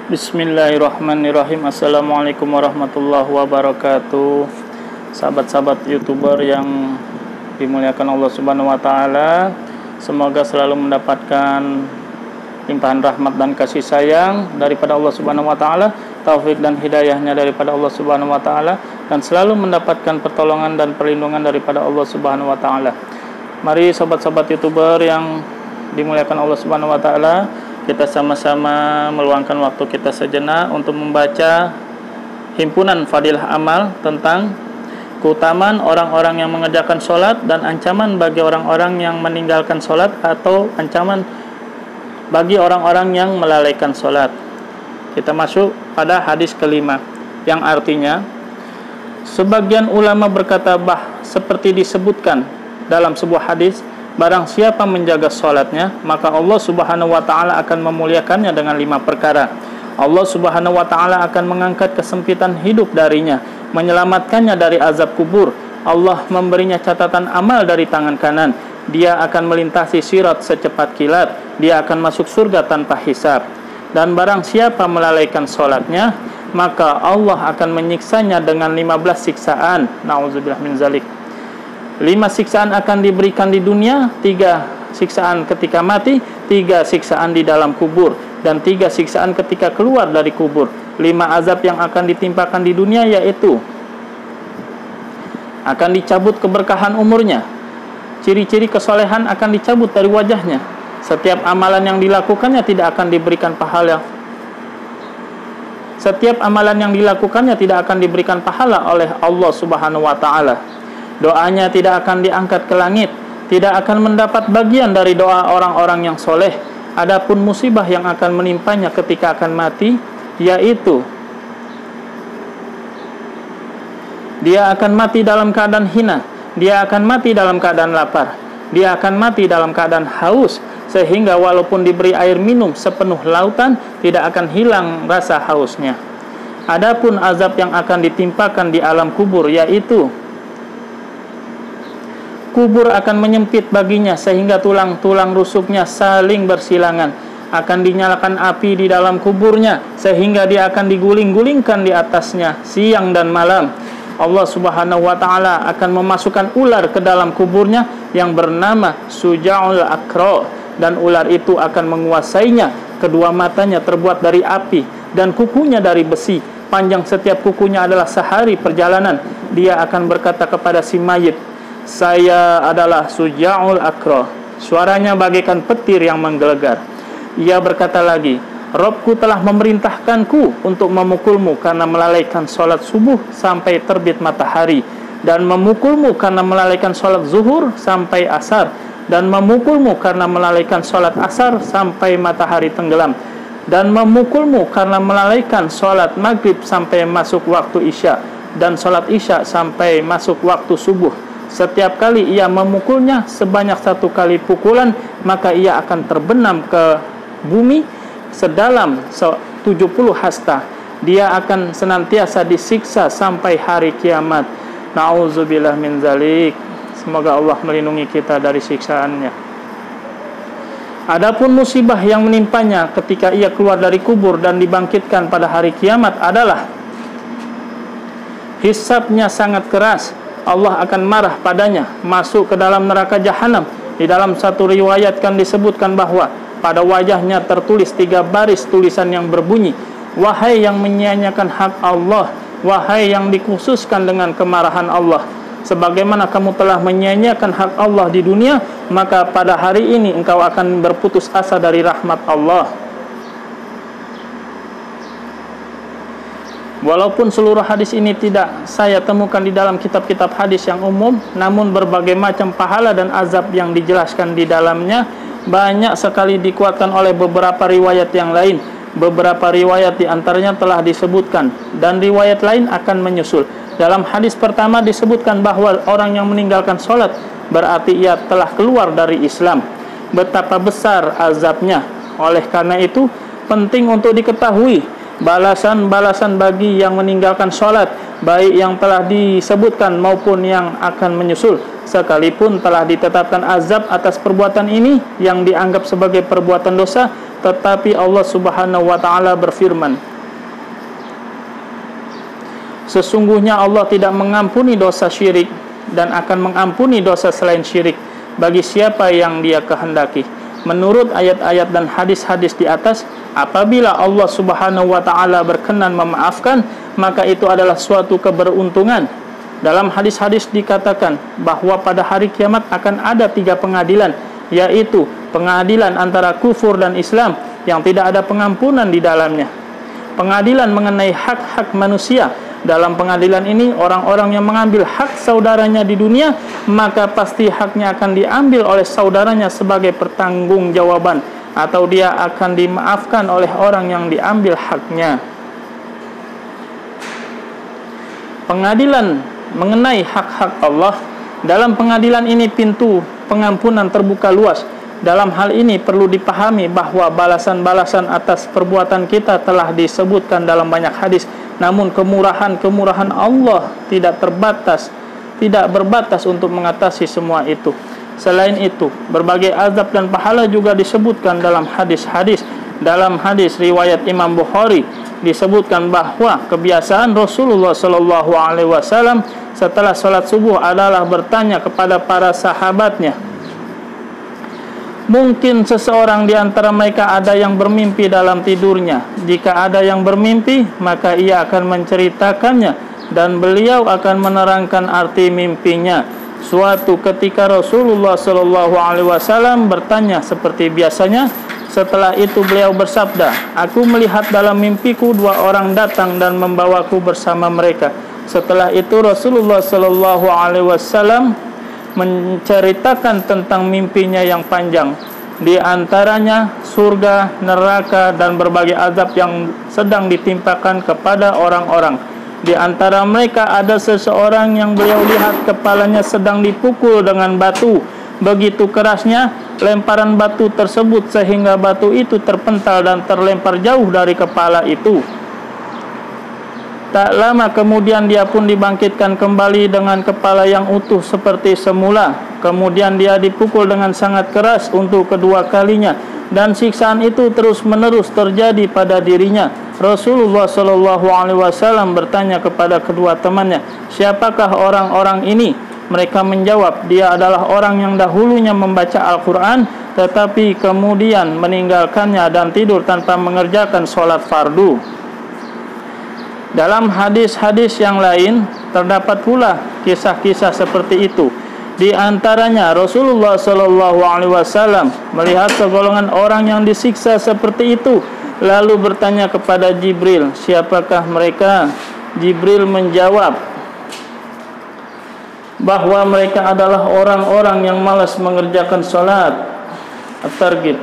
Bismillahirrahmanirrahim. Assalamualaikum warahmatullahi wabarakatuh. Sahabat-sahabat YouTuber yang dimuliakan Allah Subhanahu wa taala, semoga selalu mendapatkan limpahan rahmat dan kasih sayang daripada Allah Subhanahu wa taala, taufik dan hidayahnya daripada Allah Subhanahu wa taala, dan selalu mendapatkan pertolongan dan perlindungan daripada Allah Subhanahu wa taala. Mari sahabat-sahabat YouTuber yang dimuliakan Allah Subhanahu wa taala, kita sama-sama meluangkan waktu kita sejenak untuk membaca himpunan fadilah amal tentang keutamaan orang-orang yang mengerjakan sholat dan ancaman bagi orang-orang yang meninggalkan sholat, atau ancaman bagi orang-orang yang melalaikan sholat. Kita masuk pada hadis kelima, yang artinya sebagian ulama berkata seperti disebutkan dalam sebuah hadis, barang siapa menjaga sholatnya, maka Allah Subhanahu wa ta'ala akan memuliakannya dengan 5 perkara. Allah Subhanahu wa ta'ala akan mengangkat kesempitan hidup darinya, menyelamatkannya dari azab kubur. Allah memberinya catatan amal dari tangan kanan. Dia akan melintasi sirat secepat kilat. Dia akan masuk surga tanpa hisab. Dan barang siapa melalaikan sholatnya, maka Allah akan menyiksanya dengan 15 siksaan. Na'udzubillah min zalik. 5 siksaan akan diberikan di dunia, 3 siksaan ketika mati, 3 siksaan di dalam kubur, dan 3 siksaan ketika keluar dari kubur. 5 azab yang akan ditimpakan di dunia yaitu akan dicabut keberkahan umurnya, ciri-ciri kesolehan akan dicabut dari wajahnya, setiap amalan yang dilakukannya tidak akan diberikan pahala. Setiap amalan yang dilakukannya tidak akan diberikan pahala oleh Allah Subhanahu wa ta'ala. Doanya tidak akan diangkat ke langit, tidak akan mendapat bagian dari doa orang-orang yang soleh. Adapun musibah yang akan menimpanya ketika akan mati, yaitu dia akan mati dalam keadaan hina, dia akan mati dalam keadaan lapar, dia akan mati dalam keadaan haus, sehingga walaupun diberi air minum sepenuh lautan, tidak akan hilang rasa hausnya. Adapun azab yang akan ditimpakan di alam kubur, yaitu kubur akan menyempit baginya sehingga tulang-tulang rusuknya saling bersilangan. Akan dinyalakan api di dalam kuburnya sehingga dia akan diguling-gulingkan di atasnya siang dan malam. Allah Subhanahu wa ta'ala akan memasukkan ular ke dalam kuburnya yang bernama Suja'ul Akra, dan ular itu akan menguasainya. Kedua matanya terbuat dari api dan kukunya dari besi. Panjang setiap kukunya adalah sehari perjalanan. Dia akan berkata kepada si mayit, "Saya adalah Suja'ul Akra." Suaranya bagaikan petir yang menggelegar. Ia berkata lagi, "Robku telah memerintahkanku untuk memukulmu karena melalaikan sholat subuh sampai terbit matahari, dan memukulmu karena melalaikan sholat zuhur sampai asar, dan memukulmu karena melalaikan sholat asar sampai matahari tenggelam, dan memukulmu karena melalaikan sholat maghrib sampai masuk waktu isya, dan sholat isya sampai masuk waktu subuh. Setiap kali ia memukulnya sebanyak 1 kali pukulan, maka ia akan terbenam ke bumi sedalam 70 hasta. Dia akan senantiasa disiksa sampai hari kiamat. Na'udzubillah min zalik. Semoga Allah melindungi kita dari siksaannya. Adapun musibah yang menimpanya ketika ia keluar dari kubur dan dibangkitkan pada hari kiamat adalah hisabnya sangat keras. Allah akan marah padanya, masuk ke dalam neraka jahanam. Di dalam satu riwayat kan disebutkan bahwa pada wajahnya tertulis 3 baris tulisan yang berbunyi, "Wahai yang menyia-nyiakan hak Allah, wahai yang dikhususkan dengan kemarahan Allah, sebagaimana kamu telah menyia-nyiakan hak Allah di dunia, maka pada hari ini engkau akan berputus asa dari rahmat Allah." Walaupun seluruh hadis ini tidak saya temukan di dalam kitab-kitab hadis yang umum, namun berbagai macam pahala dan azab yang dijelaskan di dalamnya banyak sekali dikuatkan oleh beberapa riwayat yang lain. Beberapa riwayat diantaranya telah disebutkan, dan riwayat lain akan menyusul. Dalam hadis pertama disebutkan bahwa orang yang meninggalkan sholat berarti ia telah keluar dari Islam. Betapa besar azabnya. Oleh karena itu penting untuk diketahui balasan-balasan bagi yang meninggalkan sholat, baik yang telah disebutkan maupun yang akan menyusul. Sekalipun telah ditetapkan azab atas perbuatan ini yang dianggap sebagai perbuatan dosa, tetapi Allah Subhanahu wa taala berfirman, sesungguhnya Allah tidak mengampuni dosa syirik dan akan mengampuni dosa selain syirik bagi siapa yang Dia kehendaki. Menurut ayat-ayat dan hadis-hadis di atas, apabila Allah Subhanahu wa taala berkenan memaafkan, maka itu adalah suatu keberuntungan. Dalam hadis-hadis dikatakan bahwa pada hari kiamat akan ada 3 pengadilan, yaitu pengadilan antara kufur dan Islam yang tidak ada pengampunan di dalamnya. Pengadilan mengenai hak-hak manusia. Dalam pengadilan ini, orang-orang yang mengambil hak saudaranya di dunia, maka pasti haknya akan diambil oleh saudaranya sebagai pertanggungjawaban, atau dia akan dimaafkan oleh orang yang diambil haknya. Pengadilan mengenai hak-hak Allah. Dalam pengadilan ini pintu pengampunan terbuka luas. Dalam hal ini perlu dipahami bahwa balasan-balasan atas perbuatan kita telah disebutkan dalam banyak hadis. Namun kemurahan Allah tidak berbatas untuk mengatasi semua itu. Selain itu, berbagai azab dan pahala juga disebutkan dalam hadis-hadis. Dalam hadis riwayat Imam Bukhari disebutkan bahwa kebiasaan Rasulullah SAW setelah salat subuh adalah bertanya kepada para sahabatnya, mungkin seseorang di antara mereka ada yang bermimpi dalam tidurnya. Jika ada yang bermimpi, maka ia akan menceritakannya dan beliau akan menerangkan arti mimpinya. Suatu ketika Rasulullah SAW bertanya seperti biasanya. Setelah itu beliau bersabda, aku melihat dalam mimpiku 2 orang datang dan membawaku bersama mereka. Setelah itu Rasulullah SAW menceritakan tentang mimpinya yang panjang, di antaranya surga, neraka, dan berbagai azab yang sedang ditimpakan kepada orang-orang. Di antara mereka ada seseorang yang beliau lihat kepalanya sedang dipukul dengan batu. Begitu kerasnya lemparan batu tersebut sehingga batu itu terpental dan terlempar jauh dari kepala itu. Tak lama kemudian dia pun dibangkitkan kembali dengan kepala yang utuh seperti semula. Kemudian dia dipukul dengan sangat keras untuk kedua kalinya, dan siksaan itu terus-menerus terjadi pada dirinya. Rasulullah SAW bertanya kepada kedua temannya, siapakah orang-orang ini? Mereka menjawab, dia adalah orang yang dahulunya membaca Al-Quran, tetapi kemudian meninggalkannya dan tidur tanpa mengerjakan sholat fardu. Dalam hadis-hadis yang lain terdapat pula kisah-kisah seperti itu. Di antaranya Rasulullah SAW melihat segolongan orang yang disiksa seperti itu, lalu bertanya kepada Jibril, siapakah mereka? Jibril menjawab bahwa mereka adalah orang-orang yang malas mengerjakan sholat. At-Targhib.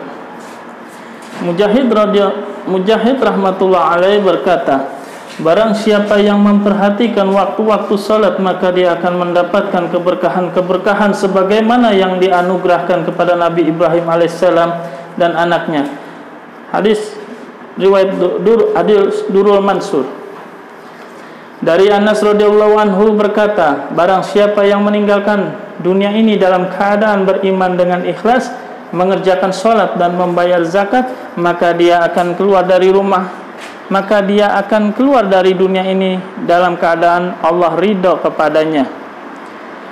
Mujahid rahmatullah alaih berkata, barang siapa yang memperhatikan waktu-waktu sholat, maka dia akan mendapatkan keberkahan-keberkahan sebagaimana yang dianugerahkan kepada Nabi Ibrahim alaihissalam dan anaknya. Hadis riwayat Durul Mansur. Dari Anas radhiyallahu anhu berkata, barang siapa yang meninggalkan dunia ini dalam keadaan beriman dengan ikhlas, mengerjakan sholat dan membayar zakat, maka dia akan keluar dari dunia ini dalam keadaan Allah ridha kepadanya.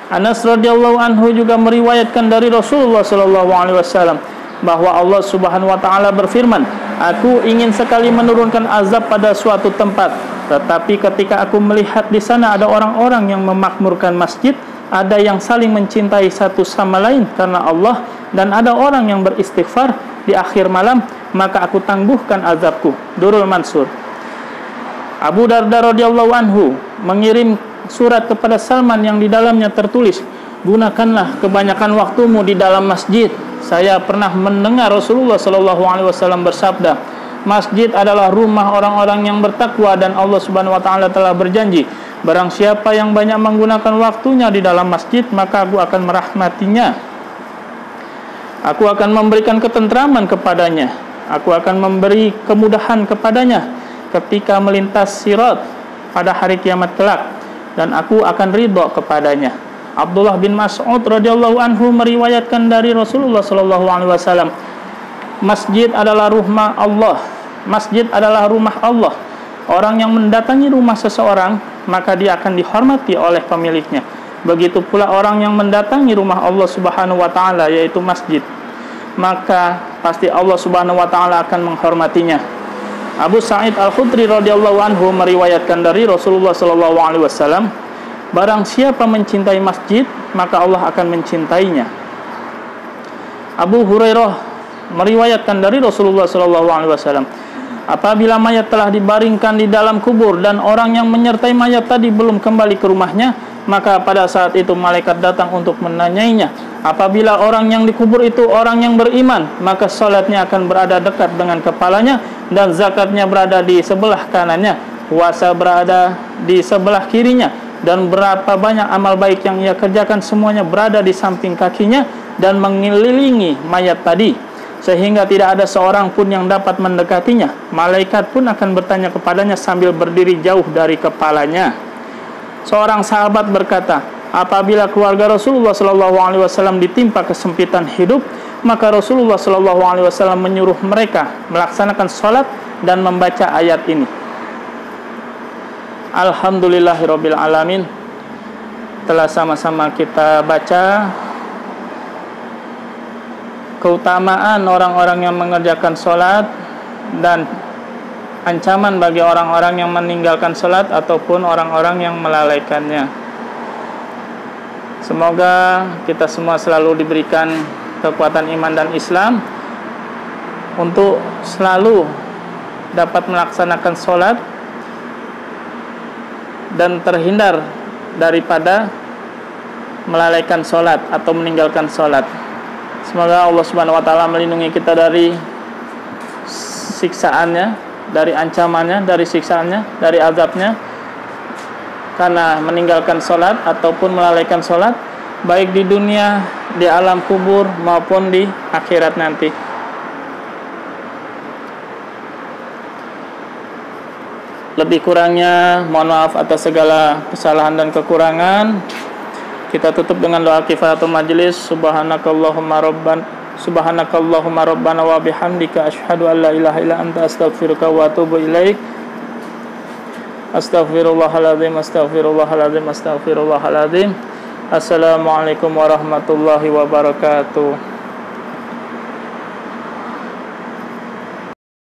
Anas radhiyallahu anhu juga meriwayatkan dari Rasulullah SAW bahwa Allah Subhanahu wa taala berfirman, aku ingin sekali menurunkan azab pada suatu tempat, tetapi ketika aku melihat di sana ada orang-orang yang memakmurkan masjid, ada yang saling mencintai satu sama lain karena Allah, dan ada orang yang beristighfar di akhir malam, maka aku tangguhkan azabku. Durul Mansur. Abu Darda radhiyallahu anhu mengirim surat kepada Salman yang di dalamnya tertulis, gunakanlah kebanyakan waktumu di dalam masjid. Saya pernah mendengar Rasulullah SAW bersabda, masjid adalah rumah orang-orang yang bertakwa, dan Allah Subhanahu wa taala telah berjanji, barang siapa yang banyak menggunakan waktunya di dalam masjid, maka aku akan merahmatinya. Aku akan memberikan ketentraman kepadanya. Aku akan memberi kemudahan kepadanya ketika melintas sirat pada hari kiamat kelak, dan aku akan ridha kepadanya. Abdullah bin Mas'ud radhiyallahu anhu meriwayatkan dari Rasulullah SAW, Masjid adalah rumah Allah. Masjid adalah rumah Allah. Orang yang mendatangi rumah seseorang, maka dia akan dihormati oleh pemiliknya. Begitu pula orang yang mendatangi rumah Allah Subhanahu wa taala, yaitu masjid, maka pasti Allah Subhanahu wa taala akan menghormatinya. Abu Sa'id Al-Khudri radhiyallahu anhu meriwayatkan dari Rasulullah sallallahu alaihi wasallam, barang siapa mencintai masjid, maka Allah akan mencintainya. Abu Hurairah meriwayatkan dari Rasulullah sallallahu alaihi wasallam, apabila mayat telah dibaringkan di dalam kubur dan orang yang menyertai mayat tadi belum kembali ke rumahnya, maka pada saat itu malaikat datang untuk menanyainya. Apabila orang yang dikubur itu orang yang beriman, maka salatnya akan berada dekat dengan kepalanya, dan zakatnya berada di sebelah kanannya, puasa berada di sebelah kirinya, dan berapa banyak amal baik yang ia kerjakan semuanya berada di samping kakinya dan mengelilingi mayat tadi, sehingga tidak ada seorang pun yang dapat mendekatinya. Malaikat pun akan bertanya kepadanya sambil berdiri jauh dari kepalanya. Seorang sahabat berkata, apabila keluarga Rasulullah SAW ditimpa kesempitan hidup, maka Rasulullah SAW menyuruh mereka melaksanakan sholat dan membaca ayat ini. Alhamdulillahirabbil alamin. Telah sama-sama kita baca keutamaan orang-orang yang mengerjakan sholat dan ancaman bagi orang-orang yang meninggalkan sholat ataupun orang-orang yang melalaikannya. Semoga kita semua selalu diberikan kekuatan iman dan Islam untuk selalu dapat melaksanakan sholat dan terhindar daripada melalaikan sholat atau meninggalkan sholat. Semoga Allah Subhanahu wa taala melindungi kita dari siksaannya, dari ancamannya, dari siksaannya, dari azabnya karena meninggalkan sholat ataupun melalaikan sholat, baik di dunia, di alam kubur maupun di akhirat nanti. Lebih kurangnya mohon maaf atas segala kesalahan dan kekurangan. Kita tutup dengan doa kifaratul majlis. Subhanakallahumma rabbana wa bihamdika asyhadu an la ilaha illa anta astaghfiruka wa atubu ilaik. Astaghfirullahaladzim, astaghfirullahaladzim, astaghfirullahaladzim. Assalamualaikum warahmatullahi wabarakatuh.